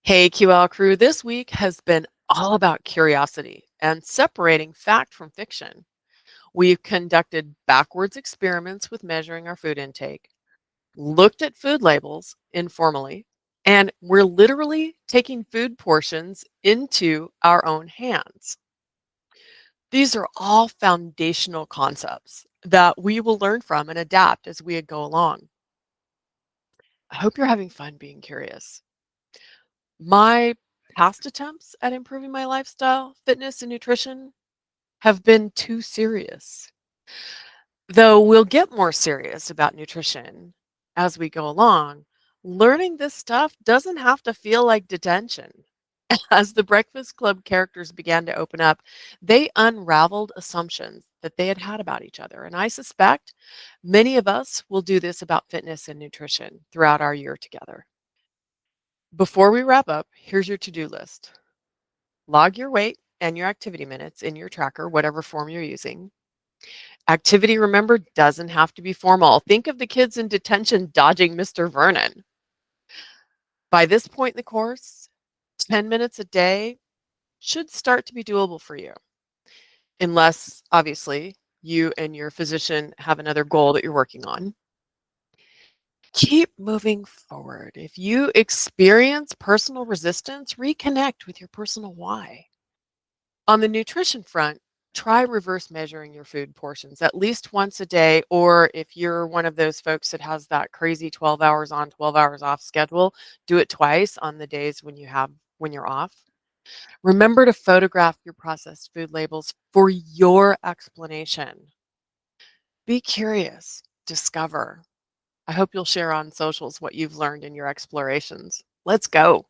Hey, QL crew, this week has been all about curiosity and separating fact from fiction. We've conducted backwards experiments with measuring our food intake, looked at food labels informally, and we're literally taking food portions into our own hands. These are all foundational concepts that we will learn from and adapt as we go along. I hope you're having fun being curious. My past attempts at improving my lifestyle, fitness, and nutrition have been too serious. Though we'll get more serious about nutrition as we go along, learning this stuff doesn't have to feel like detention. As the Breakfast Club characters began to open up, they unraveled assumptions that they had had about each other. And I suspect many of us will do this about fitness and nutrition throughout our year together. Before we wrap up, here's your to do list. Log your weight and your activity minutes in your tracker, whatever form you're using. Activity, remember, doesn't have to be formal. Think of the kids in detention dodging Mr. Vernon. By this point in the course, 10 minutes a day should start to be doable for you, unless, obviously, you and your physician have another goal that you're working on. Keep moving forward. If you experience personal resistance, reconnect with your personal why. On the nutrition front, try reverse measuring your food portions at least once a day, or if you're one of those folks that has that crazy 12 hours on, 12 hours off schedule, do it twice on the days when you're off. Remember to photograph your processed food labels for your explanation. Be curious, discover. I hope you'll share on socials what you've learned in your explorations. Let's go.